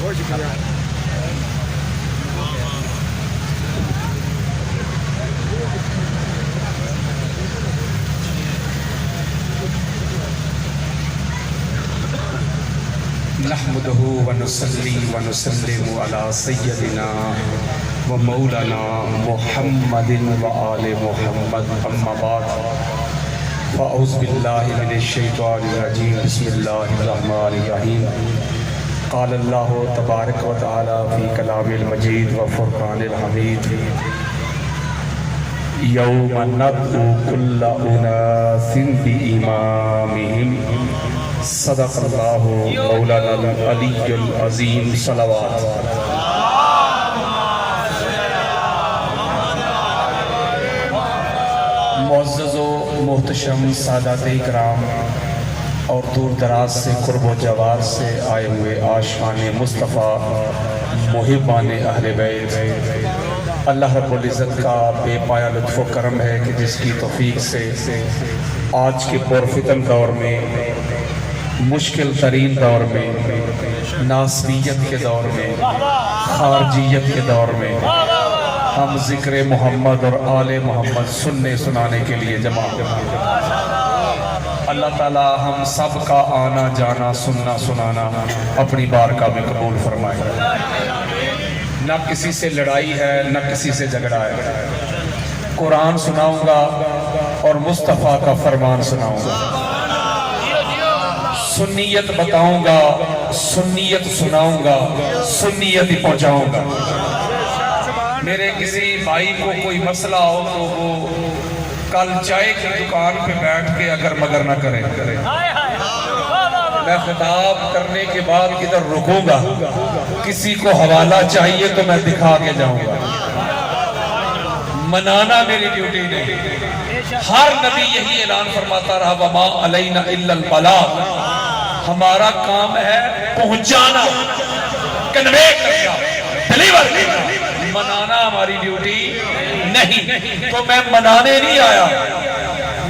نحمده ونصلي ونسلم على سيدنا ومولانا محمد وآل محمد اما بعد فاعوذ باللہ من الشیطان الرجیم بسم اللہ الرحمن الرحیم قال اللہ تبارک و تعالی فی کلام المجید و فرقان الحمید یوم ندعو کل اناس بإمامہم صدق اللہ مولانا العلی العظیم صلوات معزز و محتشم سادات اکرام اور دور دراز سے قرب و جوار سے آئے ہوئے عاشقان مصطفیٰ محبان اہل بیت، اللہ رب العزت کا بے پایا لطف و کرم ہے کہ جس کی توفیق سے آج کے پرفتن دور میں، مشکل ترین دور میں، ناسبیت کے دور میں، خارجیت کے دور میں ہم ذکر محمد اور آل محمد سننے سنانے کے لیے جمع ہوئے۔ اللہ تعالی ہم سب کا آنا جانا سننا سنانا اپنی بارگاہ میں قبول فرمائے۔ نہ کسی سے لڑائی ہے نہ کسی سے جھگڑا ہے، قرآن سناؤں گا اور مصطفیٰ کا فرمان سناؤں گا، سنیت بتاؤں گا، سنیت سناؤں گا، سنیت ہی پہنچاؤں گا۔ میرے کسی بھائی کو کوئی مسئلہ ہو تو وہ کل چائے کی دکان پہ بیٹھ کے اگر مگر نہ کرے، میں خطاب کرنے کے بعد ادھر رکوں گا، کسی کو حوالہ چاہیے تو میں دکھا کے جاؤں گا، منانا میری ڈیوٹی نہیں۔ ہر نبی یہی اعلان فرماتا رہا وما علینا الا البلاغ، ہمارا کام ہے پہنچانا، کنوے کرنا، ڈیلیور کرنا، منانا ہماری ڈیوٹی نہیں۔ تو میں منانے نہیں آیا،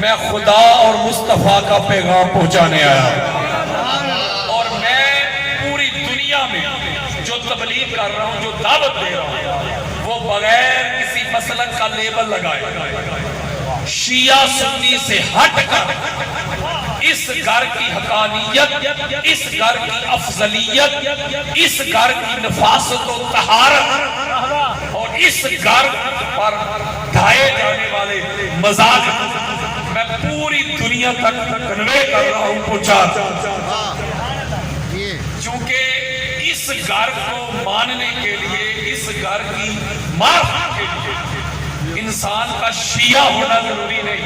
میں خدا اور مصطفیٰ کا پیغام پہنچانے آیا، اور میں پوری دنیا میں جو تبلیغ کر رہا ہوں، جو دعوت دے رہا ہوں، وہ بغیر کسی مسلک کا لیبل لگائے، شیعہ سنی سے ہٹ کر اس گھر کی حقانیت، اس گھر کی افضلیت، اس گھر کی نفاست و طہارت اور اس گھر پر ڈھائے جانے والے مزاج میں پوری دنیا تک کنوے کر رہا ہوں، پہنچا۔ چونکہ اس گھر کو ماننے کے لیے، اس گھر کی معرفت کے لیے انسان کا شیعہ ہونا ضروری نہیں،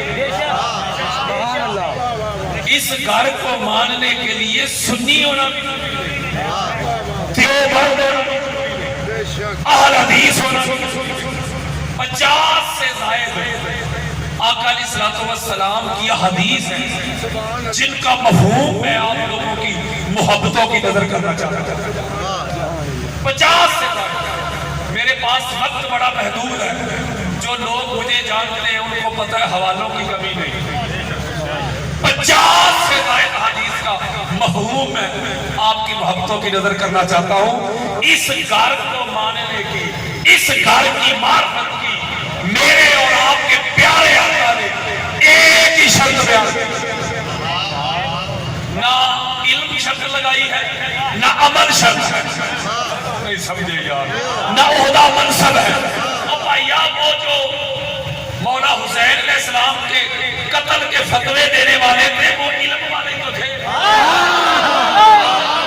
اس گھر کو ماننے کے لیے سنی ہونا بھی دیوبند اہل حدیث ہونا، 50 سے زائد آقا علیہ السلام کی حدیث ہیں جن کا مفہوم میں آپ لوگوں کی محبتوں کی نظر کرنا چاہتا ہوں۔ 50 سے زائد، میرے پاس وقت بڑا محدود ہے، جو لوگ مجھے جانتے ہیں ان کو پتہ ہے حوالوں کی کمی نہیں۔ 50 سے زائد حدیث کا مفہوم میں آپ کی محبتوں کی نظر کرنا چاہتا ہوں۔ اس گھر کو ماننے کی، اس گھر کی معرفت کی میرے اور آپ کے پیارے آقا نے ایک ہی شرط بیان کی، نہ علم کی شرط لگائی ہے، نہ عمل شرط ہے، نہیں سمجھے یار، نہ عہدہ منصب ہے۔ اور بھائیا وہ جو مولا حسین علیہ السلام کے قتل کے فتوے دینے والے تھے وہ علم والے تو تھے،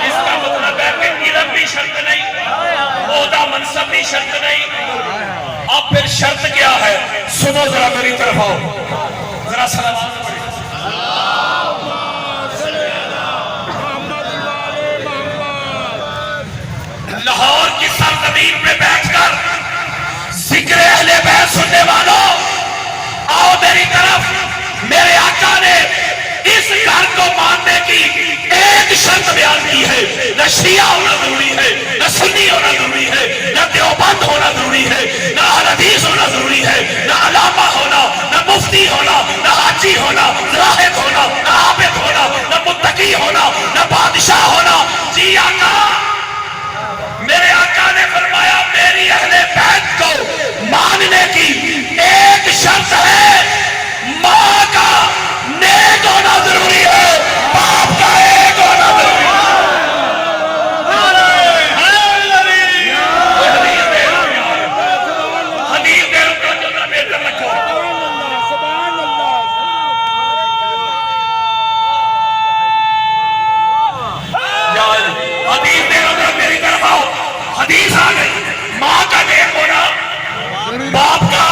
اس کا مطلب ہے کہ علم بھی شرط نہیں، عہدہ منصب بھی شرط نہیں۔ اب پھر شرط کیا ہے؟ سنو ذرا میری طرف آؤ، ذرا سلام پڑھیں۔ لاہور کی سرزمین میں بیٹھ کر ذکر اہل بیت سننے والوں آؤ میری طرف۔ میرے آقا نے اس گھر کو ماننے کی ایک شرط بیان کی ہے، نہ شیعہ ہونا ضروری ہے، نہ سنی ہونا ضروری ہے، نہ دیوبند ہونا ضروری ہے، نہ اہل حدیث ہونا ضروری ہے، نہ علامہ ہونا، نہ مفتی ہونا، نہ حاجی ہونا، راہب ہونا، نہ عابد ہونا، نہ متقی ہونا، نہ بادشاہ ہونا۔ جی آقا حدیث آ گئی ماں کا نیک ہونا باپ کا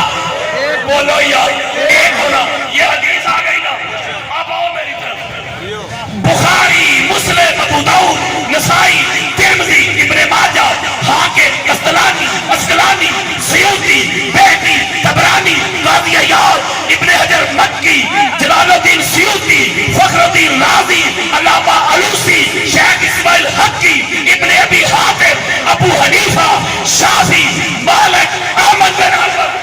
بولو یار ایک ہونا، یہ حدیث آ گئی نا. اب آؤ میری طرف. بخاری، مسلم، ابو داؤد، نسائی، ترمذی، ابن ماجہ، حاکم، اسقلانی، سیوطی، بیہقی، طبرانی، قاضی عیاض، ابن حجر مکی، جلال الدین سیوطی، فخر الدین رازی، علامہ علوسی، شیخ اسماعیل حقی، ابن ابی حاتم، ابو حنیفہ، شافعی، مالک، احمد بن حنبل.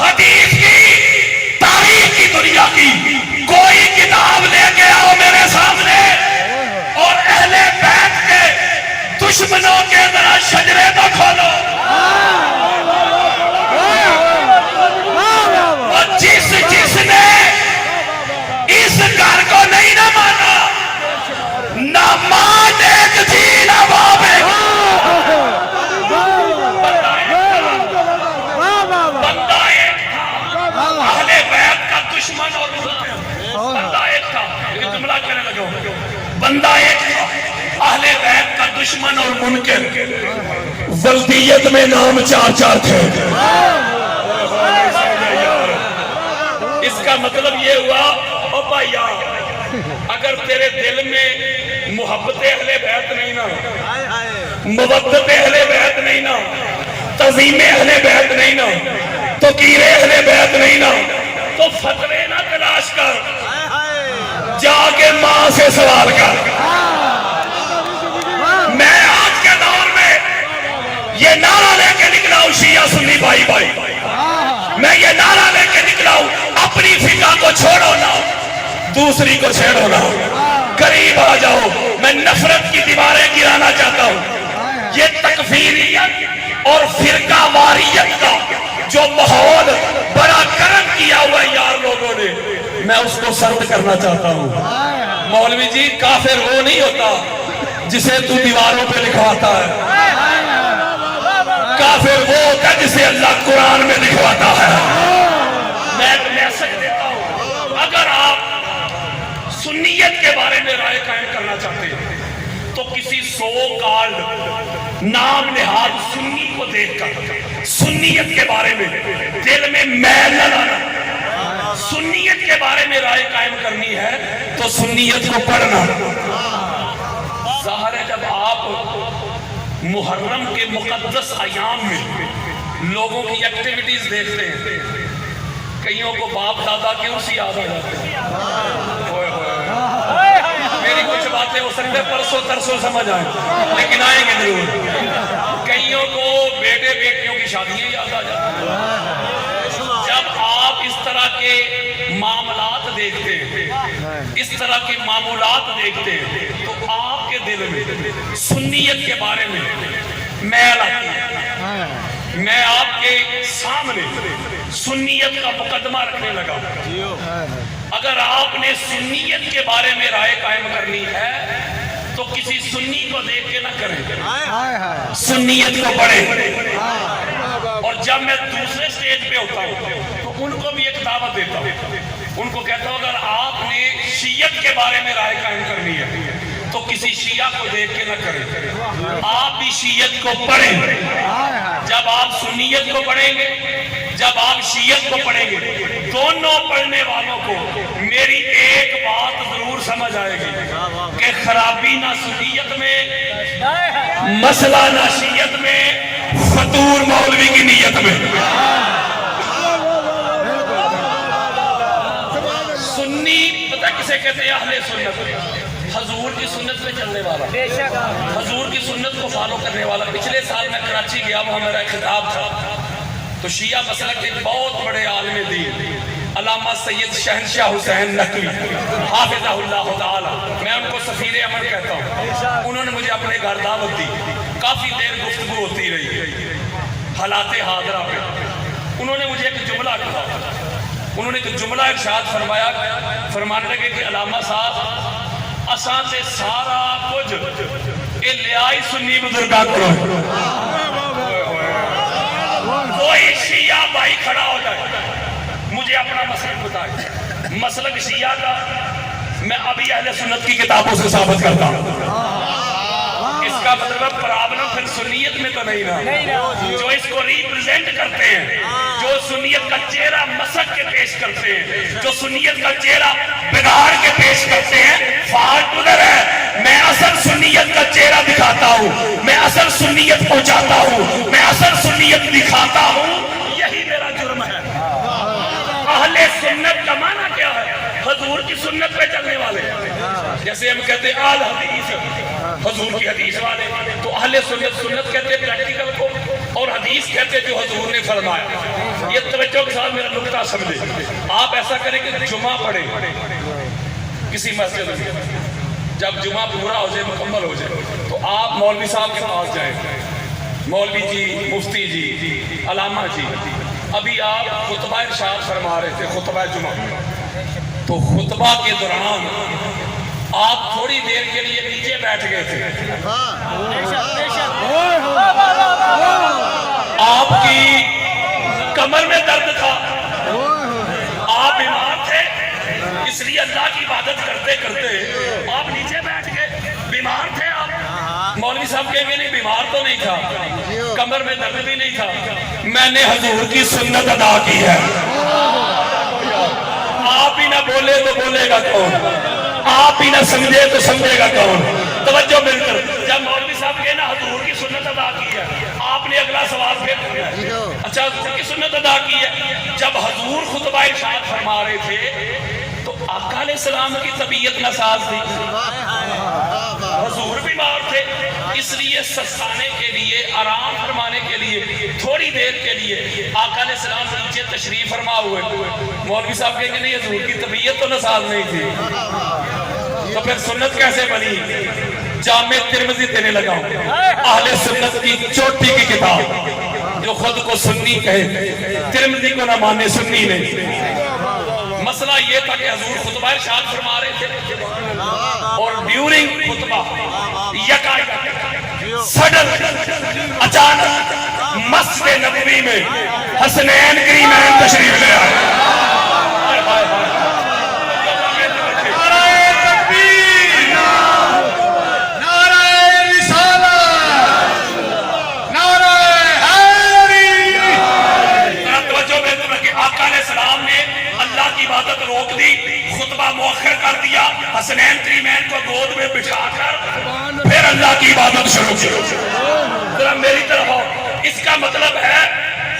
حدیث کی تاریخ کی دنیا کی کوئی کتاب لے کے آؤ میرے سامنے اور اہل بیت کے دشمنوں کے ذرا شجرے تو کھولو. اور جس نے اس گھر کو نہیں نہ مانا، نہ ماں ایک تھی نہ باپ ایک. بندہ ایک تھا، اہل بیت کا دشمن اور بندہ ایک تھا. یہ جملہ کہنے لگا بندہ ایک تھا، اہل بیت کا دشمن اور منکر. ولدیت میں نام چار چار تھے. اس کا مطلب یہ ہوا او بھائیا اگر تیرے دل میں محبت اہل بیت نہیں نا، مودت اہل بیت نہیں نا، تعظیم اہل بیت نہیں نا، توقیر اہل بیت نہیں نا، تو فتوے نہ تلاش کر، جا کے ماں سے سوال کر. میں آج کے دور میں یہ نعرہ لے کے نکلا ہوں شیعہ سنی بھائی بھائی. میں یہ نعرہ لے کے نکلا ہوں اپنی فقہ کو چھوڑو نہ، دوسری کو چھیڑو نہ. قریب آ جاؤ، میں نفرت کی دیواریں گرانا چاہتا ہوں. یہ تکفیریت اور فرقہ واریت کا جو ماحول بڑا گرم کیا ہوا یار لوگوں نے، میں اس کو سرد کرنا چاہتا ہوں. مولوی جی کافر وہ نہیں ہوتا جسے تو دیواروں پہ لکھواتا ہے، کافر وہ ہوتا ہے جسے اللہ قرآن میں لکھواتا ہے. میں ایک میسج دیتا ہوں، اگر آپ سنیت کے بارے میں رائے قائم کرنا چاہتے ہیں تو کسی سو کالڈ نام نہاد سنی کو دیکھ کر سنیت کے بارے میں دل میں میل نہ لانا. سنیت کے بارے میں رائے قائم کرنی ہے تو سنیت کو پڑھنا. ظاہر ہے جب آپ محرم کے مقدس ایام میں لوگوں کی ایکٹیویٹیز دیکھتے ہیں، کئیوں کو باپ دادا کی عرس یاد آ جاتے ہیں. میری کچھ باتیں ہو سکتے ہیں پرسوں ترسوں سمجھ آئیں لیکن آئیں گے ضرور. کئیوں کو بیٹے بیٹیوں کی شادیاں یاد آ جاتی ہیں. جب آپ اس طرح کے معاملات دیکھتے ہیں، اس طرح کے معمولات دیکھتے ہیں تو آپ کے دل میں سنیت کے بارے میں میل آتی ہے. میں آپ کے سامنے سنیت کا مقدمہ رکھنے لگا. اگر آپ نے سنیت کے بارے میں رائے قائم کرنی ہے تو کسی سنی کو دیکھ کے نہ کریں، سنیت کو پڑھیں. اور جب میں دوسرے سٹیج پہ ہوتا ہوں تو ان کو بھی ایک دعوت دیتا ہوں. ان کو کہتا ہوں اگر آپ نے شیعت کے بارے میں رائے قائم کرنی ہے تو کسی شیعہ کو دیکھ کے نہ کریں، آپ بھی شیعت کو پڑھیں. جب آپ سنیت کو پڑھیں گے، جب آپ شیعت کو پڑھیں گے، دونوں پڑھنے والوں کو میری ایک بات ضرور سمجھ آئے گی کہ خرابی نہ سنیت میں، مسئلہ نہ شیعت میں، فطور مولوی کی نیت میں. سنی پتہ کسے کہتے ہیں؟ اہل سنت، حضور کی سنت میں چلنے والا، حضور کی سنت کو فالو کرنے والا. پچھلے سال میں کراچی گیا، وہاں میرا ایک خطاب تھا تو شیعہ مسلک کے بہت بڑے عالم دین علامہ سید شہنشاہ حسین نقوی حافظہ اللہ تعالی، میں ان کو سفیر امن کہتا ہوں. انہوں نے مجھے اپنے گھر دعوت دی، کافی دیر گفتگو ہوتی رہی حالات حاضرہ پہ. انہوں نے مجھے ایک جملہ کہا، انہوں نے ایک جملہ ارشاد فرمایا، فرمانے لگے کہ علامہ صاحب اساں سے سارا کچھ اے لیائی سنی بزرگاں کو. کوئی شیعہ بھائی کھڑا ہو جائے مجھے اپنا مسلک بتائے، مسلک شیعہ کا میں ابھی اہل سنت کی کتابوں سے ثابت کرتا ہوں. اس کا کا مطلب پرابلم پھر سنیت میں تو نہیں نا، جو اس کو ریپریزنٹ کرتے ہیں، جو سنیت کا چہرہ مسک کے پیش کرتے ہیں، جو سنیت کا چہرہ بگاڑ کے پیش کرتے ہیں، فالٹ ادھر ہے۔ میں اصل سنیت کا چہرہ دکھاتا ہوں، میں اصل سنیت پہنچاتا ہوں، میں اصل سنیت دکھاتا ہوں، یہی میرا جرم ہے۔ اہل سنت کا معنی کیا ہے؟ حضور کی سنت پہ چلنے والے، جیسے ہم کہتے ہیں آل حدیث، حضور کی حدیث والے، تو اہل سنت، سنت کہتے ہیں پریکٹیکل کو، اور حدیث کہتے ہیں جو حضور نے فرمایا۔ یہ توجہ کے ساتھ میرا نقطہ سمجھے۔ آپ ایسا کریں کہ جمعہ پڑھیں کسی مسجد میں، جب جمعہ پورا ہو جائے، مکمل ہو جائے، تو آپ مولوی صاحب کے پاس جائیں، مولوی جی، مفتی جی، علامہ جی، ابھی آپ خطبہ ارشاد فرما رہے تھے، خطبہ جمعہ، تو خطبہ کے دوران آپ تھوڑی دیر کے لیے نیچے بیٹھ گئے تھے، آپ کی کمر میں درد تھا، آپ بیمار تھے، اس لیے اللہ کی عبادت کرتے کرتے آپ نیچے بیٹھ گئے، بیمار تھے آپ۔ مولوی صاحب کہیں گے نہیں، بیمار تو نہیں تھا، کمر میں درد بھی نہیں تھا، میں نے حضور کی سنت ادا کی ہے۔ آپ ہی نہ بولے تو بولے گا کون؟ آپ ہی نہ سمجھے تو سمجھے گا کون؟ توجہ مل کر، جب مولوی صاحب کہنا حضور کی سنت ادا کی ہے، آپ نے اگلا سوال پھر کیا، اچھا حضور کی سنت ادا کی ہے۔ جب حضور خطبہ ارشاد فرما رہے تھے تو آقا علیہ السلام کی طبیعت ناساز تھی، حضور بیمار تھے، اس لیے سستانے کے لیے، آرام فرمانے کے لیے، تھوڑی دیر کے لیے آقا علیہ السلام نیچے تشریف فرما ہوئے۔ مولوی صاحب کہیں گے نہیں، حضور کی طبیعت تو ناساز نہیں تھی، تو پھر سنت کیسے بنی؟ جامع ترمذی دینے لگا ہوں، اہل سنت کی چوٹی کی کتاب، جو خود کو سنی کہے، ترمذی کو نہ مانے، سنی نہیں۔ مسئلہ یہ تھا کہ حضور خطبہ ارشاد فرما رہے تھے، اور ڈیورنگ خطبہ سڈن اچانک مسجد نبوی میں حسنین کریمین تشریف لے آئے۔ عبادت روک دی، خطبہ مؤخر کر دیا، حسنین کریمین کو گود میں بٹھا کر پھر اللہ کی عبادت شروع کی۔ ذرا میری طرف ہو، اس کا مطلب ہے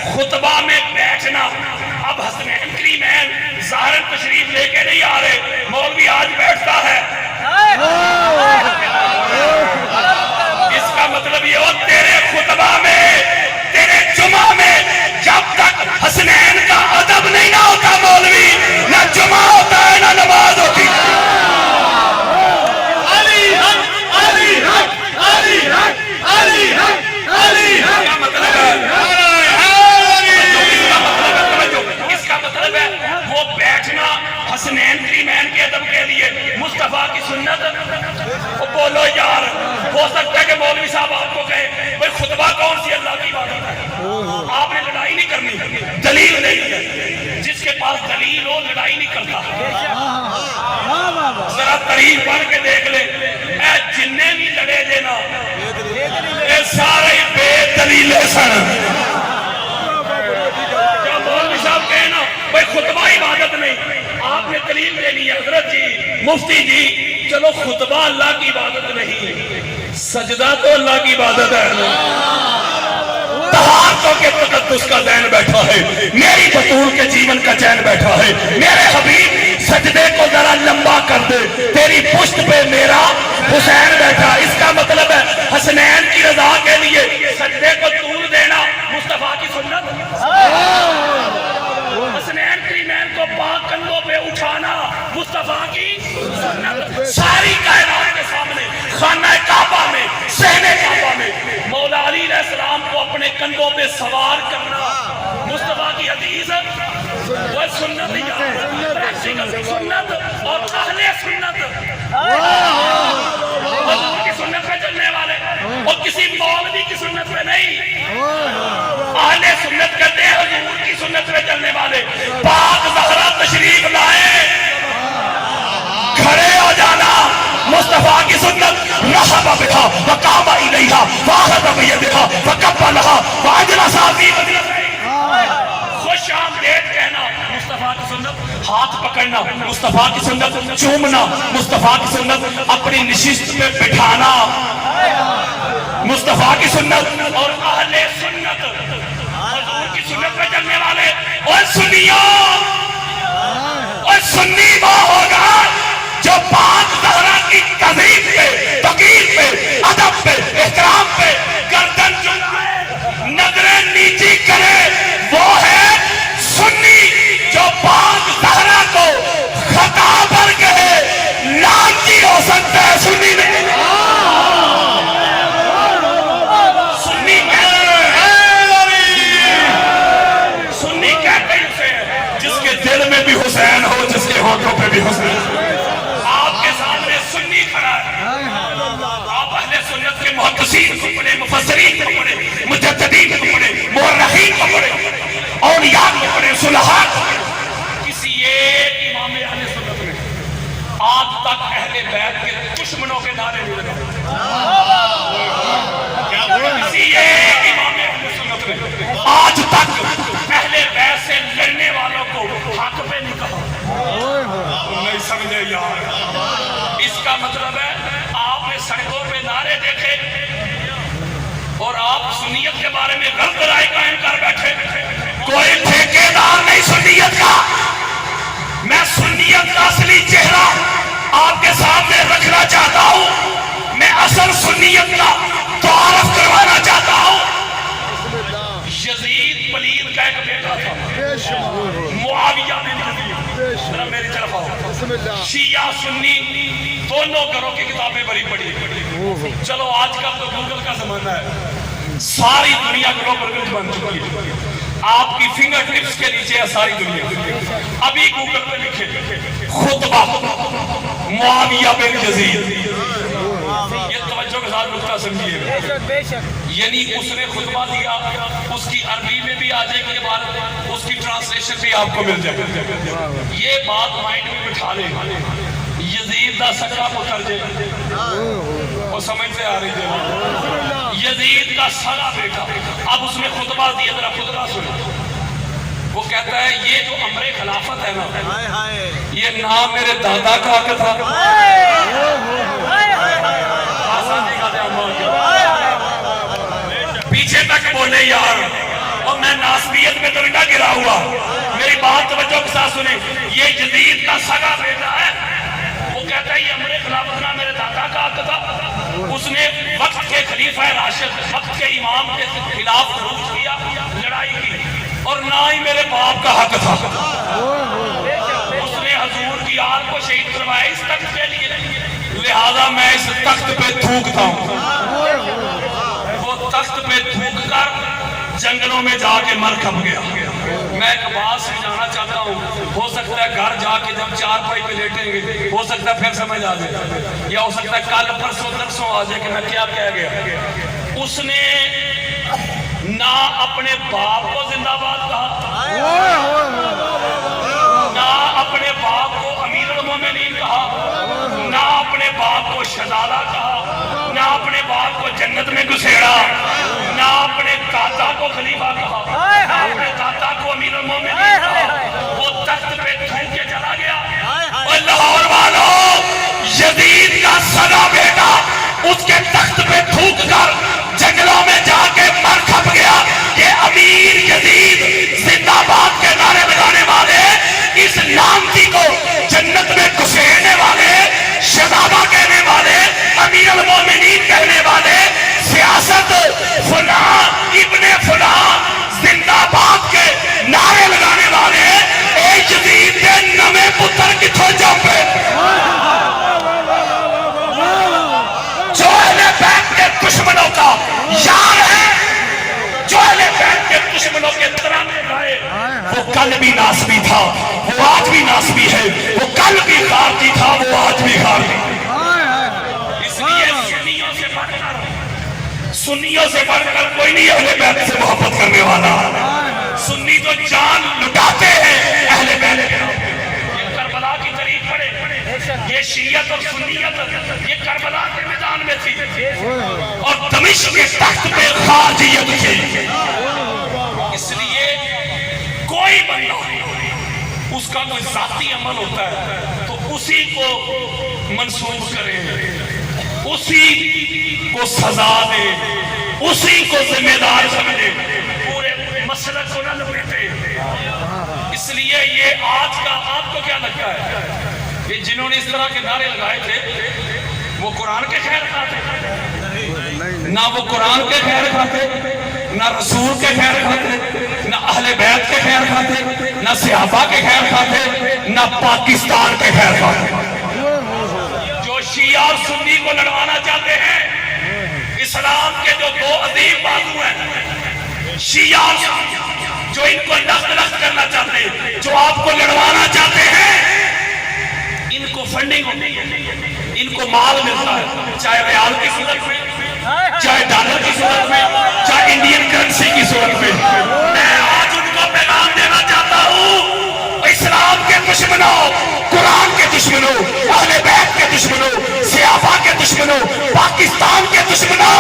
خطبہ میں بیٹھنا۔ اب حسنین کریمین ظاہراً تشریف لے کے نہیں آ رہے، مولوی آج بیٹھتا ہے، اس کا مطلب یہ ہو تیرے خطبہ میں، تیرے جمعہ میں جب تک حسنین کا ادب نہیں نہ ہوتا مولوی، نہ جمعہ ہوتا ہے نہ نماز ہوتی۔ علی حق، علی حق، علی حق، علی حق، علی حق کا مطلب ہے، اس کا مطلب ہے وہ بیٹھنا حسنین کریمین کے ادب کے لیے مصطفیٰ کی سنت۔ بولو یار، ہو سکتا ہے کہ مولوی صاحب آپ کو کہے بھئی خطبہ کون سی اللہ کی عبادت ہے، آپ نے لڑائی نہیں کرنی، دلیل نہیں ہے، جس کے پاس دلیل ہو لڑائی نہیں کرتا۔ ذرا تاریخ پڑھ کے دیکھ لے، اے جننے بھی لڑے دینا اے سارے بے دلیل سن۔ کیا مولوی صاحب کہنا بھئی خطبہ عبادت نہیں، آپ نے دلیل دینی ہے، حضرت جی، مفتی جی، چلو خطبہ اللہ کی عبادت نہیں، سجدہ تو اللہ کی عبادت ہے۔ تہارتوں کے تقدس کا ذہن بیٹھا ہے، میری بطول کے جیون کا چین بیٹھا ہے، میرے حبیب سجدے کو ذرا لمبا کر دے، تیری پشت پہ میرا حسین بیٹھا۔ اس کا مطلب ہے حسنین کی رضا کے لیے سجدے کو طول دینا مصطفیٰ کی سنت، حسنین کریمین کو پاک کندھوں پہ اٹھانا مصطفیٰ کی سنت۔ ساری کائنات کے سامنے خانہ کعبہ میں، صحن کعبہ میں مولا علی علیہ السلام کو اپنے کندھوں پہ سوار کرنا مصطفیٰ کی حدیث، وہ سنت سنت اور اہل سنت، حضور کی سنت پہ چلنے والے اور کسی مولوی کی سنت پہ نہیں۔ اہل سنت کہتے ہیں حضور کی سنت پہ چلنے والے۔ پاک زہرا تشریف لائے، کھڑے ہو جانا مصطفیٰ کی سنت، رحب بکھا وقام الیہ فاخذ بیدہا فقبلہا واجلسا فی مجلسہ. خوش آمدید کہنا مصطفیٰ کی سنت، ہاتھ پکڑنا مصطفیٰ کی سنت، چومنا مصطفیٰ کی سنت، اپنی نشست پہ بٹھانا مصطفیٰ کی سنت. اور اہل سنت حضور کی سنت پہ چلنے والے اور سنیوں اور سنی وہ ہوگا جو پاک زہرا کی تہذیب پہ، تقریر پہ، ادب پہ، احترام پہ گردن جھکائے، نظریں نیچی کرے. وہ ہے سنی جو پاک زہرا کو خطا پر کہے لعنتی ہو سکتا ہے. سنی نہیں. حسین ہو جس کے ہونٹوں پہ بھی حسین. آپ کے سامنے سنی کھڑا ہے. آپ اہل سنت کے محدثین کو پڑھیں، مفسرین کو پڑھیں، مجددین کو پڑھیں، مورخین کو پڑھیں، اولیاء کو پڑھیں، صلحاء کو پڑھیں. کسی ایک امام اہل سنت نے آج تک اہل بیت کے دشمنوں کے نعرے نہیں لگائے. کسی ایک امام اہل سنت نے آج تک اہل بیت سے لڑنے والوں کو حق پہ نہیں کہا. نہیں سمجھے یار. اس کا مطلب ہے آپ نے سڑکوں پہ نعرے دیکھے اور آپ سنیت کے بارے میں غلط رائے قائم کر بیٹھے. کوئی ٹھیکیدار نہیں سنیت کا. میں سنیت کا اصلی چہرہ آپ کے سامنے رکھنا چاہتا ہوں. میں اصل سنیت کا تعارف کروانا چاہتا ہوں. یزید پلید کا ایک بیٹا تھا، معاویہ بن یزید. ذرا میری طرف آؤ. شیعہ سنی دونوں گھروں کی کتابیں بڑی پڑھی. چلو آج کل تو گوگل کا زمانہ ہے، ساری دنیا گلوبل بن چکی ہے. آپ کی فنگر ٹپس کے نیچے ہے ساری دنیا. ابھی گوگل پہ لکھے خطبہ معاویہ بن یزید. یہ توجہ کے ساتھ نکتہ سمجھیے. یعنی اس نے خطبہ دیا، اس کی عربی میں بھی آ جائے گی عبارت، اس کی ٹرانسلیشن بھی آپ کو مل جائے. یہ بات مائنڈ میں بٹھا لیں. یزید دا سکا پتر جے وہ سمجھ سے آ رہی ہے. یزید کا سگا بیٹا. اب اس نے خطبہ دیا، ذرا خطبہ سنو. وہ کہتا ہے یہ جو امر خلافت ہے نا، یہ نام میرے دادا کا حق تھا. پیچھے تک بولے یار. اور میں ناسبیت میں تو نہ گرا ہوا. میری بات توجہ کے ساتھ سنیں. یہ یزید کا سگا بیٹا ہے. وہ کہتا ہے یہ امر خلافت نہ میرے دادا کا حق تھا. اس نے وقت کے خلیفہ راشد، وقت کے امام کے خلاف خروج کیا، لڑائی کی، اور نہ ہی میرے باپ کا حق تھا. اس نے حضور کی آل کو شہید کروایا اس تخت کے لیے، لہذا میں اس تخت پہ تھوکتا ہوں. وہ تخت پہ تھوک کر جنگلوں میں جا کے مر کھپ گیا. میں ایک بات سمجھانا چاہتا ہوں. ہو سکتا ہے گھر جا کے جب چار پائی پہ لیٹیں گے ہو سکتا ہے پھر سمجھ آ جائے، یا ہو سکتا ہے کل پرسوں درسوں آ جائے کہ میں کیا کہہ گیا. اس نے نہ اپنے باپ کو زندہ باد کہا، نہ اپنے باپ کو امیر المومنین کہا، نہ اپنے باپ کو شہزادہ کہا، نہ اپنے باپ کو جنت میں گھسیڑا، نہ اپنے دادا کو خلیفہ کہا، نہ اپنے دادا کو امیر المومنین کہا. وہ تخت پہ تھوک کے چلا گیا. اور لاہور والوں، یزید کا سگا بیٹا اس کے تخت پہ تھوک کر جنگلوں میں جا کے مر کھپ گیا. یہ امیر یزید زندہ باد کے نعرے لگانے والے، اس لعنتی کو جنت میں گھسیڑنے والے، شہزادہ کہنے والے، امیر المومنین کہنے والے، سیاست فلاں ابن فلاں زندہ باد کے نعرے لگانے والے، اے یزید دے نمے پتر کتھوں جاپے. جو اہل بیت کے دشمنوں کا یار ہے، جو اہل بیت کے دشمنوں کے ترانے گائے، وہ کل بھی ناسبی تھا، وہ آج بھی ناسبی ہے. وہ کل بھی خارجی تھا، وہ آج بھی خارجی. اس لیے سنیوں سے بڑھ کر کوئی نہیں اہل بیت سے محبت کرنے والا. سنی تو جان لٹاتے ہیں اہل بیت. یہ کربلا کی تاریخ پڑھے، یہ شیعت اور سنیت یہ کربلا کے میدان میں تھی. اور عرش کے تخت پہ خارجیت کی. اس لیے کوئی بندہ اس کا کوئی ذاتی عمل ہوتا ہے تو اسی کو منسوخ کرے, اسی کو سزا دے, اسی کو ذمہ دار سمجھے, پورے مسلک کو نہ لپیٹے. اس لیے یہ آج کا آپ کو کیا لگتا ہے کہ جنہوں نے اس طرح کے نعرے لگائے تھے وہ قرآن کے خیر کھاتے؟ نہ وہ قرآن کے خیر کھاتے, نہ رسول کے خیر کھاتے, نہ اہل بیت کے خیر کھاتے, نہ صحابہ کے خیر کھاتے, نہ پاکستان کے خیر کھاتے. جو شیعہ اور سنی کو لڑوانا چاہتے ہیں, اسلام کے جو دو عظیم بازو ہیں شیعہ اور سنی, جو ان کو نقد کرنا چاہتے ہیں, جو آپ کو لڑوانا چاہتے ہیں, ان کو فنڈنگ ہوتی ہے, ان کو مال ملتا ہے, چاہے ریال کی صورت میں, چاہے ڈالر کی صورت میں, چاہے انڈین کرنسی کی صورت میں. میں آج ان کو پیغام دینا چاہتا ہوں, اسلام کے دشمنوں, قرآن کے دشمنوں, اہل بیت کے دشمنوں, صحابہ کے دشمنوں, پاکستان کے دشمنوں,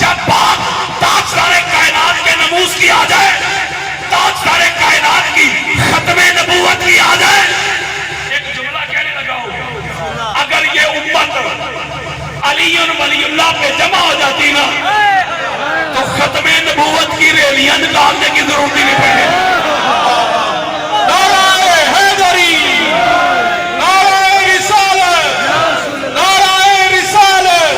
جب بات تاجدار کائنات کے ناموس کی آ جائے, تاجدار کائنات کی ختم نبوت کی آ جائے, ایک جملہ کہنے لگا ہوں, اگر یہ امت علی ولی اللہ پہ جمع ہو جاتی نا تو ختم نبوت کی ریلیاں نکالنے کی ضرورت ہی نہیں پڑے. نعرہ حیدری, نعرہ رسالت, نعرہ رسالت.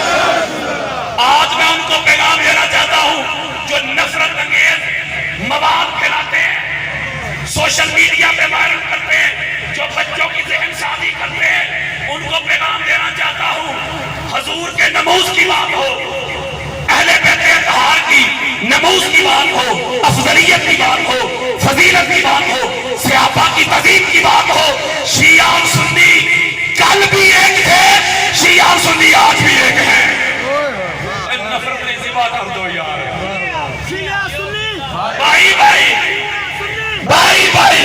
آج میں ان کو پیغام دینا چاہتا ہوں جو نفرت انگیز مواد پھیلاتے ہیں, سوشل میڈیا پہ وائرل کرتے ہیں, جو بچوں کی ذہن سازی کرتے ہیں, ان کو پیغام دینا چاہتا ہوں, حضور کے نموز کی بات ہو, اہل بیت اطہار کی نموز کی بات ہو, افضلیت کی بات ہو, فضیلت کی بات ہو, صحابہ کی تعظیم کی بات ہو, شیعہ اور سنی کل بھی ایک تھے, شیعہ اور سنی آج بھی ایک ہیں. نفرت نے زبا کر دو یار. بھائی بھائی بھائی بھائی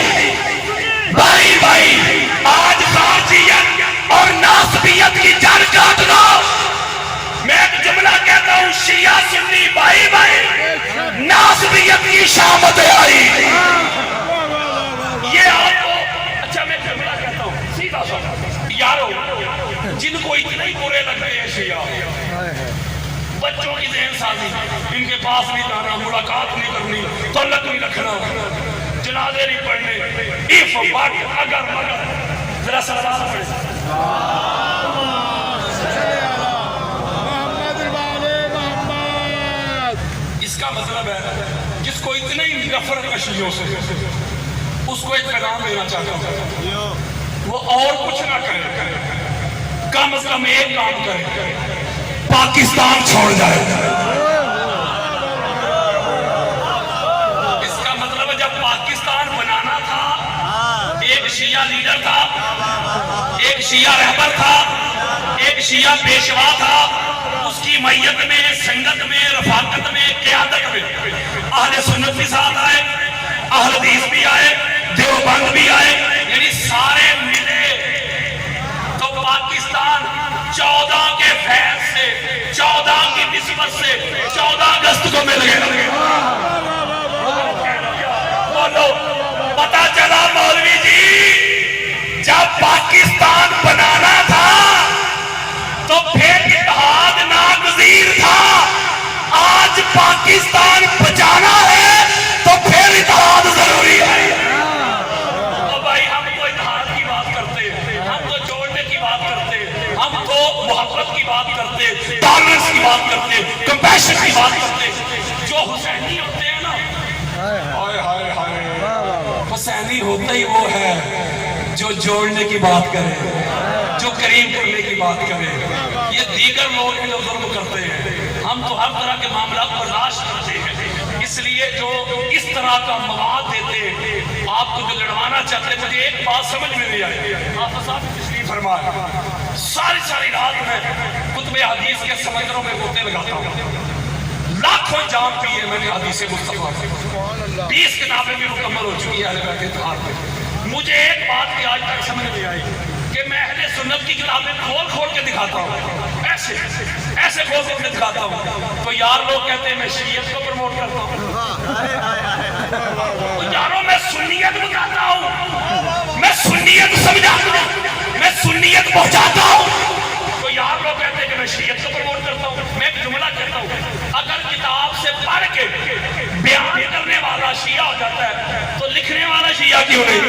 بھائی بھائی, آج خارجیت اور ناسبیت کی جڑ کاٹ دو. میں ایک جملہ کہتا ہوں, شیعہ سنی بھائی بھائی, ناسبیت کی شامت آئی. یہ آپ کو اچھا میں جملہ کہتا ہوں سیدھا سا, یارو جن کو اتنے ہی برے لگتے ہیں شیعہ, بچوں کی ذہن سازی, ان کے پاس نہیں جانا, ملاقات نہیں کرنی, تعلق نہیں رکھنا, جنازے نہیں پڑھنے, if but اگر مگر, ذرا سلام پڑھیں. اس کا مطلب ہے جس کو اتنے ہی نفرت ہے شیعوں سے, اس کو ایک پیغام دینا چاہتا ہوں, وہ اور کچھ نہ کرے, کم از کم ایک کام کرے, پاکستان چھوڑ جائے. اس کا مطلب ہے جب پاکستان بنانا تھا, ایک شیعہ لیڈر تھا, ایک شیعہ رہبر تھا, ایک شیعہ پیشوا تھا, اس کی میت میں, سنگت میں, رفاقت میں, قیادت میں اہل سنت بھی ساتھ آئے, اہل حدیث بھی آئے, دیوبند بھی آئے, یعنی سارے ملے تو پاکستان 14 کے فیض سے, 14 کی نسبت سے 14 اگست کو مل گئے. بولو, پتا چلا مولوی جی, جب پاکستان بنانا تھا تو پھر اتحاد ناگزیر تھا, آج پاکستان بچانا ہے تو پھر اتحاد ضروری ہے. تو بھائی ہم تو اتحاد کی بات کرتے, ہم تو جوڑنے کی بات کرتے, ہم تو محبت کی بات کرتے, ٹالرنس کی بات کرتے, کمپیشن کی بات کرتے. جو حسینی ہوتے ہیں نا, حسینی ہوتا ہی وہ ہے جو جوڑنے کی بات کرے, جو قریب کرنے کی بات کرے. یہ دیگر لوگ جو ظلم کرتے ہیں, ہم تو ہر طرح کے معاملات برداشت کرتے ہیں. اس لیے جو اس طرح کا مواد دیتے ہیں, آپ کو جو لڑوانا چاہتے ہیں, مجھے ایک بات سمجھ میں نہیں آئی. آپ صاحب تشریف فرمائے, ساری رات میں کتب حدیث کے سمندروں میں گوتے لگاتا ہوں, لاکھوں جام پیے میں نے حدیث مصطفیٰ, 20 کتابیں بھی مکمل ہو چکی ہے اہل بیت اطہار میں. مجھے ایک بات کی آج تک سمجھ نہیں آئی کہ میں اہل سنت کی کتابیں کھول کے دکھاتا ہوں, ایسے کھول کے دکھاتا ہوں, تو یار لوگ کہتے ہیں میں شریعت کو پروموٹ کرتا ہوں، یاروں میں سنیت بتاتا ہوں، میں سنیت سمجھاتا ہوں، میں سنیت پہنچاتا ہوں. تو یار لوگ کہتے ہیں کہ میں شریعت کو پروموٹ کرتا ہوں. میں ایک جملہ کہتا ہوں، اگر کتاب سے پڑھ کے بیان کرنے والا شیعہ ہو جاتا ہے تو لکھنے والا شیعہ کیوں نہیں؟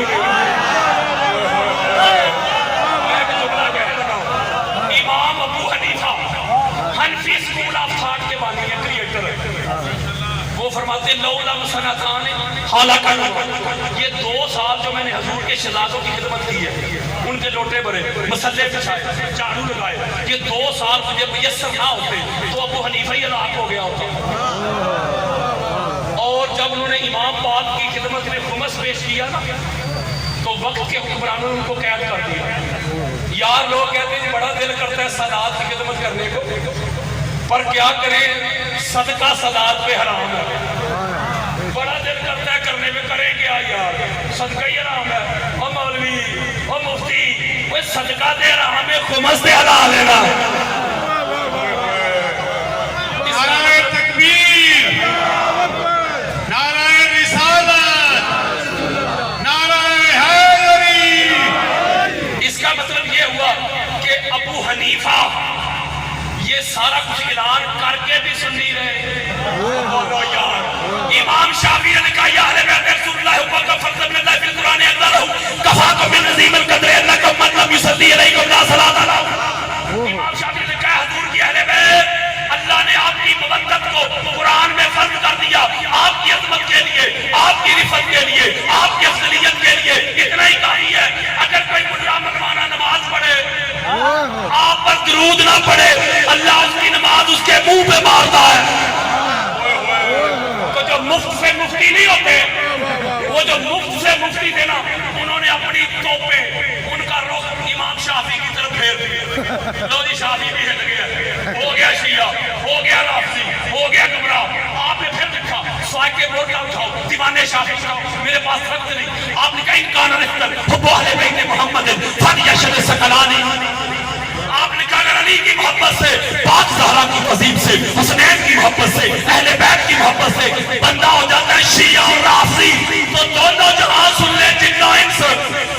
امام ابو حنیفہ حنفی اسکول آف تھاٹ کے بانی ہیں، کریٹر ہے. وہ فرماتے ہیں لولا مسنتان حالکہ، یہ 2 سال جو میں نے حضور کے شہزادوں کی خدمت کی ہے، ان کے لوٹے بھرے، مسلے بچھائے، جھاڑو لگائے، یہ 2 سال مجھے میسر نہ ہوتے تو ابو حنیفہ ہی ہلاک ہو گیا ہوتا. اور جب انہوں نے امام پاک کی خدمت میں خمس پیش کیا نا تو وقت کے حکمرانوں نے ان کو قید کر دیا. یار لوگ کہتے ہیں بڑا دل کرتا ہے سادات کی خدمت کرنے کو، پر کیا کریں صدقہ سادات پہ حرام ہے. بڑا دل کرتا ہے کرنے میں، کریں کیا یار، صدقہ ہی حرام ہے. او مولوی، او مفتی، وہ صدقہ دے رہا ہمیں خمس دے حلال لینا. نعرہ تکبیر، نعرہ رسالت، نعرہ حیدری. اس کا مطلب یہ ہوا کہ ابو حنیفہ یہ سارا کچھ اعلان کر کے بھی سن نہیں رہے. بولو یار. امام شافعی نے کہا یا اہل بیت رسول اللہ حقوق فرض من اللہ فی القرآن انزلہ کفاکم من عظیم القدر انکم من لم یصلی علیکم لا صلاۃ لہ. امام شافعی نے کہا حضور کی اہل بیت، اللہ نے آپ کی مودت کو قرآن میں فرض کر دیا، آپ کی عظمت کے لیے، آپ کی رفعت کے لیے، آپ کی افضلیت کے لیے. اتنا ہی کافی ہے. اگر کوئی ملا ملمانہ نماز پڑھے آپ پر درود نہ پڑھے، اللہ اس کی نماز اس کے منہ پہ مارتا ہے. تو جو مفت سے مفتی نہیں ہوتے، وہ جو مفت سے مفتی تھے نا، انہوں نے اپنی توپیں ان کا رخ امام شافعی کی طرف پھیر دی. لو جی شافعی بھی ہل گیا، ہو گیا شیعہ، ہو گیا رافضی، ہو گیا گمراہ. آپ نے پھر دیکھا سوائے کے بورڈ کا اٹھاؤ دیوانے شافعی اٹھاؤ، میرے پاس وقت نہیں. آپ نے کہا انکان رفتن حب اہل بیت محمد فلیشد ثقلانی. آپ نے کہا اگر علی کی محبت سے، پاک زہرا کی تہذیب سے، حسنین کی محبت سے، اہل بیت کی محبت سے بندہ ہو جاتا ہے شیعہ اور رافضی، تو دونوں جہاں سن لے جن و انس،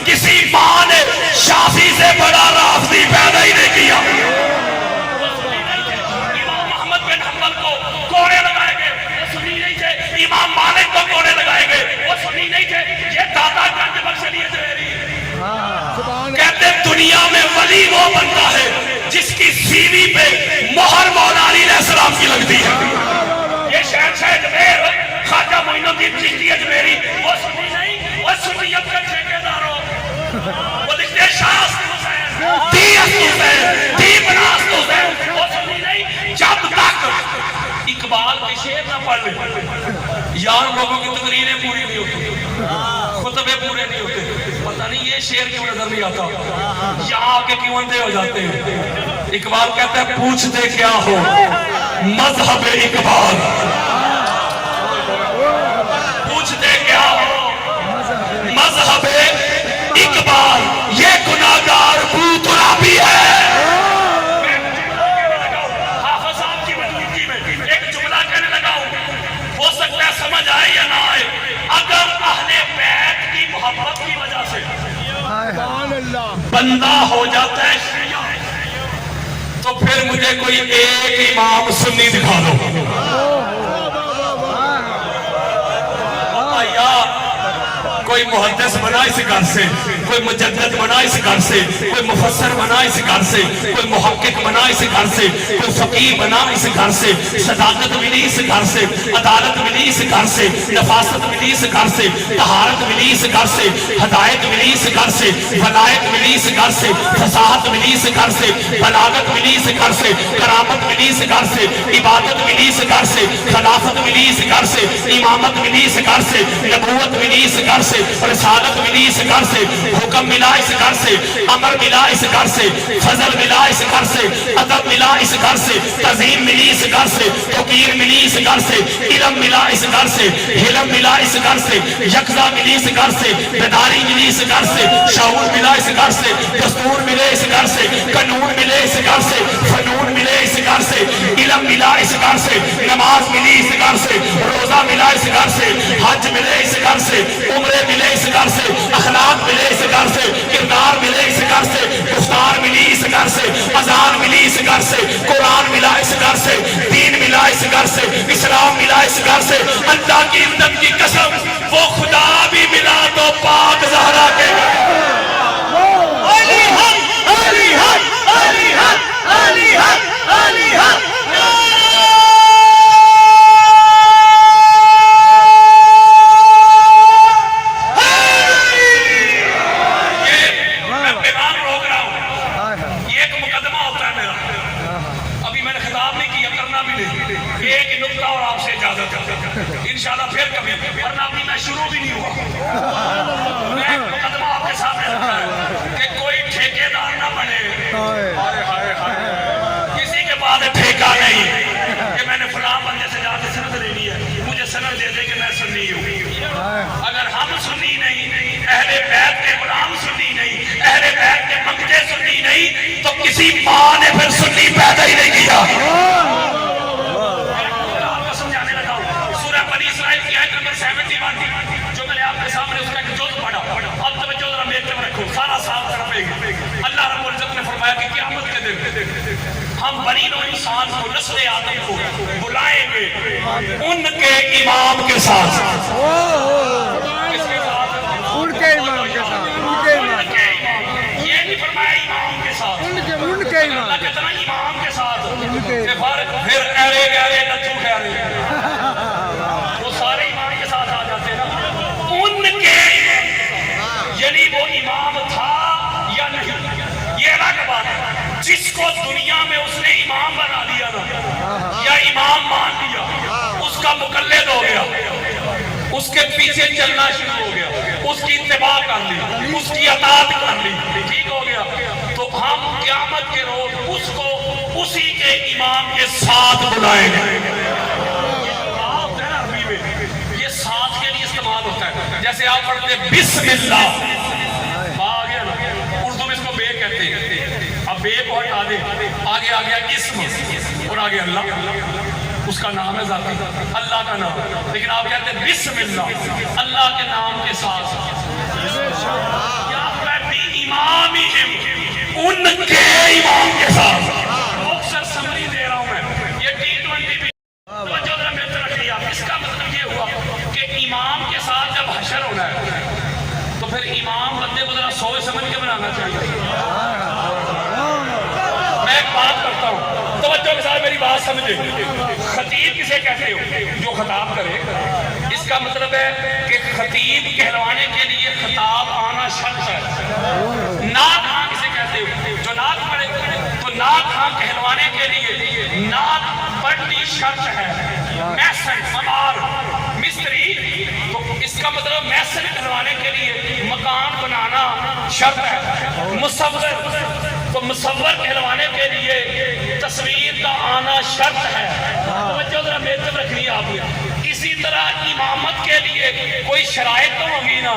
کسی ماں نے شافعی سے بڑا رافضی پیدا ہی نہیں کیا. امام محمد بن حنبل کو کوڑے لگائے گئے، وہ سنی نہیں تھے. امام مالک کو کوڑے لگائے گئے، وہ سنی نہیں تھے. یہ دادا گنج بخش علی زہری کہتے دنیا میں ولی وہ بنتا ہے جس کی سیوی پہ مہر مولا علی علیہ السلام کی لگتی ہے. یہ شہنشاہ اجمیر خواجہ معین الدین چشتی اجمیری وہ سنی نہیں، وہ سنیت کا ٹھیکیدار ہو. وہ لکھتے ہیں شاست حسین، دی حسین، دی بناست حسین، وہ سنی نہیں. جب تک اقبال کے شعر نہ پڑھ لیں یار لوگوں کی تقریریں پوری نہیں ہوتی، خطبے پورے نہیں ہوتے. پتہ نہیں یہ شعر کیوں نظر نہیں آتا، یہاں آ کے کیوں اندھے ہو جاتے ہیں. اقبال کہتا ہے پوچھتے کیا ہو مذہب اقبال، پوچھتے کیا ہو مذہب اقبال، یہ گناہگار بو ترابی ہے. حافظ صاحب کی موجودگی میں ایک جملہ کہنے لگا ہوں، ہو سکتا ہے سمجھ آئے یا نہ آئے. اگر اہل بیت کی محبت کی وجہ سے بندہ ہو جاتا ہے شیعہ، تو پھر مجھے کوئی ایک امام سنی دکھا دو. کوئی محدث بنا اس گھر سے، کوئی مجدد بنا اس گھر سے، کوئی مفسر بنا اس گھر سے، کوئی محقق بنا اس گھر سے، کوئی فقیہ بنا اس گھر سے. صداقت ملی اس گھر سے، عدالت ملی اس گھر سے، نفاست ملی اس گھر سے، طہارت ملی اس گھر سے، ہدایت ملی اس گھر سے، ولایت ملی اس گھر سے، فصاحت ملی اس گھر سے، بلاغت ملی اس گھر سے، کرامت ملی اس گھر سے، عبادت ملی اس گھر سے، خلافت ملی اس گھر سے، امامت ملی اس گھر سے، نبوت ملی اس گھر سے، رسالت ملی اس گھر سے، حکم ملا اس گھر سے، امر ملا اس گھر سے، فضل ملا اس گھر سے، ادب ملا اس گھر سے، تعظیم ملی اس گھر سے، توقیر ملی اس گھر سے، علم ملا اس گھر سے، حلم ملا اس گھر سے، یکزا ملی اس گھر سے، بیداری ملی اس گھر سے، شعور ملا اس گھر سے، دستور ملے اس گھر سے، قانون ملے اس گھر سے، فنون ملے اس گھر سے، علم ملا اس گھر سے، نماز ملی اس گھر سے، روزہ ملا اس گھر سے، حج ملے اس گھر سے، عمرے ملے اس گھر سے، اخلاق ملے اس گھر سے، کردار ملے اس گھر سے، گفتار ملی اس گھر سے، اذان ملی اس گھر سے، قرآن ملا اس گھر سے، دین ملا اس گھر سے، اسلام ملا اس گھر سے، اللہ کی عزت کی قسم وہ خدا بھی ملا تو پاک زہرا کے علی حق علی حق علی حق علی حق علی حق انشاءاللہ پھر کبھی ورنہ ابھی میں شروع بھی نہیں ہوا میں مقدمہ آپ کے سامنے رکھا ہے کہ کوئی ٹھیکیدار نہ بنے کسی کے بعد ٹھیکہ نہیں کہ میں نے فلاں بندے سے جا کے سند لینی ہے مجھے سند دے دے کہ میں سنی ہوں اگر ہم سنی نہیں اہل بیت کے غلام سنی نہیں اہل بیت کے منگتے سنی نہیں تو کسی ماں نے پھر سنی پیدا ہی نہیں کیا جو میں نے آپ کے سامنے اس کا ایک جز پڑھا اب توجہ ذرا میرے طرف رکھو سارا سال طرف اللہ رب العزت نے فرمایا کہ قیامت کے دن ہم بنی نوع انسان کو نسل آدم کو بلائیں گے ان کے امام کے ساتھ کس کے ساتھ؟ ان کے امام کے ساتھ یہ نہیں فرمایا امام کے ساتھ ان کے امام اللہ کہتا نا امام کے ساتھ پھر ایرے گیرے نچو خیرے یعنی وہ امام تھا یا نہیں یہ الگ بات ہے جس کو دنیا میں اس نے امام بنا دیا نا یا امام مان لیا اس کا مقلد ہو گیا اس کے پیچھے چلنا شروع ہو گیا اس کی اتباع کر لی اس کی اطاعت کر لی ٹھیک ہو گیا تو ہم قیامت کے روز اس کو اسی کے امام کے ساتھ بلائیں گے یہ ساتھ کے لیے استعمال ہوتا ہے جیسے آپ پڑھتے ہیں بسم اللہ کہتے ہیں اب بے کو ہٹا دے آگے آ گیا اسم اور آگے اللہ اس کا نام ہے ذاتی اللہ کا نام لیکن آپ کہتے ہیں بسم اللہ اللہ کے نام کے ساتھ یا امامہم ان کے امام کے ساتھ اکثر سمری دے رہا ہوں میں یہ T20 بھی توجہ ذرا میرے طرف رکھیے آپ اس کا مطلب یہ ہوا کہ امام کے ساتھ جب حشر ہونا ہے تو پھر امام بندے کو ذرا سوچ سمجھ کے بنانا چاہیے میں ایک بات کرتا ہوں توجہ کے ساتھ میری بات سمجھے خطیب کسے کہتے ہو جو خطاب کرے اس کا مطلب ہے کہ خطیب کہلوانے کے لیے خطاب آنا شرط ہے نعت خاں کسے کہتے ہو جو نعت پڑھے تو نعت خاں کہلوانے کے لیے نعت پڑھنی شرط ہے محسن ممار مستری تو اس کا مطلب محسن کہلوانے کے لیے مکان بنانا شرط ہے مصور تو مصور کہلوانے کے لیے تصویر کا آنا شرط ہے توجہ ذرا میرے طرف رکھنی ہے آپ نے اسی طرح امامت کے لیے کوئی شرائط تو ہوگی نا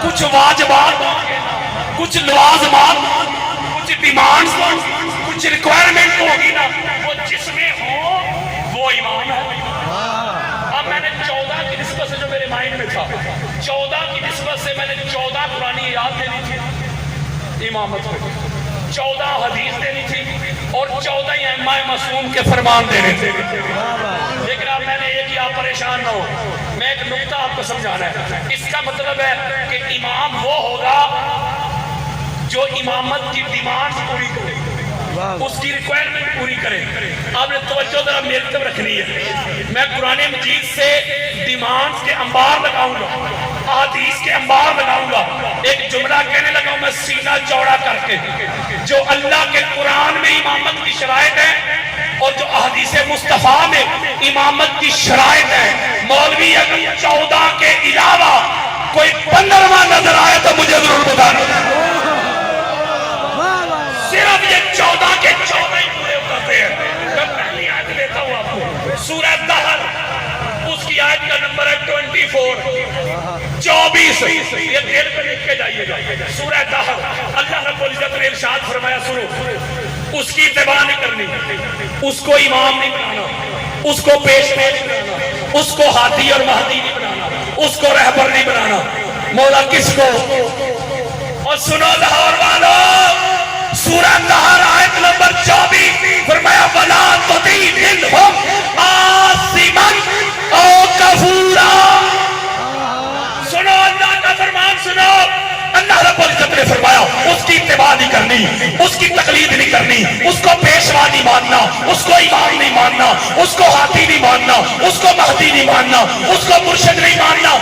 کچھ واجبات کچھ لوازمات کچھ ڈیمانڈز کچھ ریکوائرمنٹ ہوگی نا وہ جس میں ہو وہ امام ہے اب میں نے 14 کی نسبت سے جو میرے مائنڈ میں تھا 14 کی نسبت سے میں نے 14 قرآنی یاد دینی تھی امامت میں 14 حدیث دینی تھی اور 14 ائمہ معصوم کے فرمان دینے تھے لیکن اب میں نے یہ کیا پریشان نہ ہو میں ایک نکتہ آپ کو سمجھانا ہے اس کا مطلب ہے کہ امام وہ ہوگا جو امامت کی ڈیمانڈز پوری کرے اس کی ریکوائرمنٹ پوری کرے آپ نے توجہ ذرا میری طرف رکھنی ہے میں قرآن مجید سے ڈیمانڈز کے انبار لگاؤں گا احادیث کے انبار لگاؤں گا ایک جملہ کہنے لگا ہوں میں سینہ چوڑا کر کے جو اللہ کے قرآن میں امامت کی شرائط ہے اور جو احادیث مصطفیٰ میں امامت کی شرائط ہے مولوی اگر 14 کے علاوہ کوئی 15واں نظر آئے تو مجھے ضرور بتانا. صرف یہ 14 کے 14 ہی پورے اترتے ہیں. میں پہلی آیت دیتا ہوں آپ کو. سورہ دہر اس کی آیت کا نمبر ہے 24. 24 یہ دیر پہ لکھ کے جائیے گا. سورہ دہر اللہ رب العزت نے ارشاد فرمایا سنو اس کی اتباع نہیں کرنی, اس کو امام نہیں بنانا, اس کو پیشوا نہیں بنانا, اس کو ہادی اور مہدی نہیں بنانا, اس کو رہبر نہیں بنانا. مولا کس کو؟ اور سنو لاہور والوں سورہ دہر آیت نمبر 24 فرمایا وَلَا تُطِعْ مِنْهُمْ آثِمًا أَوْ كَفُورًا. سنو اللہ کا فرمان سنو. اللہ رب العزت نے فرمایا اس کی اتباع نہیں کرنی, اس کی تقلید نہیں کرنی, اس کو پیشوا نہیں ماننا, اس کو امام نہیں ماننا, اس کو ہاتھی نہیں ماننا, اس کو مہدی نہیں ماننا, اس کو مرشد نہیں ماننا.